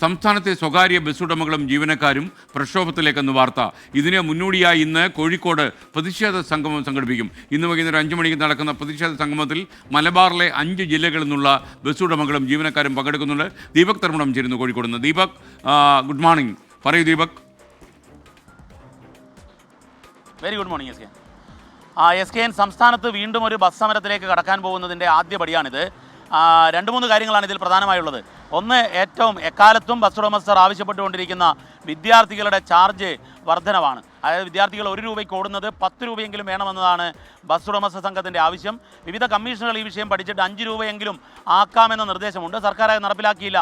സംസ്ഥാനത്തെ സ്വകാര്യ ബസ് ഉടമകളും ജീവനക്കാരും പ്രക്ഷോഭത്തിലേക്കെന്ന് വാർത്ത. ഇതിന് മുന്നോടിയായി ഇന്ന് കോഴിക്കോട് പ്രതിഷേധ സംഗമം സംഘടിപ്പിക്കും. ഇന്ന് വൈകുന്നേരം 5 മണിക്ക് നടക്കുന്ന പ്രതിഷേധ സംഗമത്തിൽ മലബാറിലെ 5 ജില്ലകളിൽ നിന്നുള്ള ബസ് ഉടമകളും ജീവനക്കാരും പങ്കെടുക്കുന്നുണ്ട്. ദീപക് തർമ്മണം ചേരുന്നു കോഴിക്കോട് നിന്ന്. Deepak, good morning. പറയൂ Deepak. Very good morning S K N. സംസ്ഥാനത്ത് വീണ്ടും ഒരു ബസ് സമരത്തിലേക്ക് കടക്കാൻ പോകുന്നതിൻ്റെ ആദ്യപടിയാണിത്. 2-3 കാര്യങ്ങളാണ് ഇതിൽ പ്രധാനമായുള്ളത്. ഒന്ന്, ഏറ്റവും എക്കാലത്തും ബസ് ഉടമസ്ഥർ ആവശ്യപ്പെട്ടുകൊണ്ടിരിക്കുന്ന വിദ്യാർത്ഥികളുടെ ചാർജ് വർധനവാണ്. അതായത് വിദ്യാർത്ഥികൾ 1 രൂപയ്ക്ക് ഓടുന്നത് 10 രൂപയെങ്കിലും വേണമെന്നതാണ് ബസ് ഉടമസ്ഥ സംഘത്തിൻ്റെ ആവശ്യം. വിവിധ കമ്മീഷനുകൾ ഈ വിഷയം പഠിച്ചിട്ട് 5 രൂപയെങ്കിലും ആക്കാമെന്ന നിർദ്ദേശമുണ്ട്. സർക്കാർ അത് നടപ്പിലാക്കിയില്ല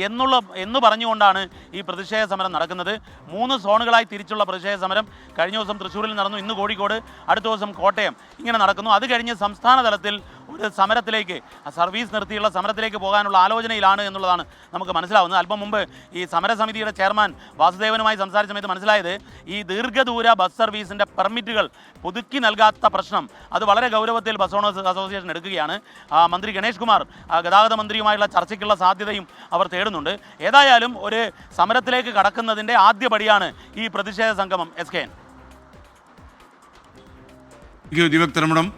എന്ന് പറഞ്ഞുകൊണ്ടാണ് ഈ പ്രതിഷേധ സമരം നടക്കുന്നത്. 3 സോണുകളായി തിരിച്ചുള്ള പ്രതിഷേധ സമരം കഴിഞ്ഞ ദിവസം തൃശ്ശൂരിൽ നടന്നു, ഇന്ന് കോഴിക്കോട്, അടുത്ത ദിവസം കോട്ടയം, ഇങ്ങനെ നടക്കുന്നു. അത് കഴിഞ്ഞ് സംസ്ഥാന തലത്തിൽ ഒരു സമരത്തിലേക്ക്, സർവീസ് നിർത്തിയുള്ള സമരത്തിലേക്ക് പോകാനുള്ള ആലോചനയിലാണ് എന്നുള്ളതാണ് നമുക്ക് മനസ്സിലാവുന്നത്. അല്പം മുമ്പ് ഈ സമരസമിതിയുടെ ചെയർമാൻ വാസുദേവനുമായി സംസാരിച്ച സമയത്ത് മനസ്സിലായത്, ഈ ദീർഘദൂര ബസ് സർവീസിൻ്റെ പെർമിറ്റുകൾ പുതുക്കി നൽകാത്ത പ്രശ്നം അത് വളരെ ഗൗരവത്തിൽ ബസ് ഓണേഴ്സ് അസോസിയേഷൻ എടുക്കുകയാണ്. മന്ത്രി ഗണേഷ് കുമാർ ഗതാഗത മന്ത്രിയുമായുള്ള ചർച്ചയ്ക്കുള്ള സാധ്യതയും അവർ തേടുന്നുണ്ട്. ഏതായാലും ഒരു സമരത്തിലേക്ക് കടക്കുന്നതിൻ്റെ ആദ്യപടിയാണ് ഈ പ്രതിഷേധ സംഗമം. S K N. ദീപക് തർമ്മണം.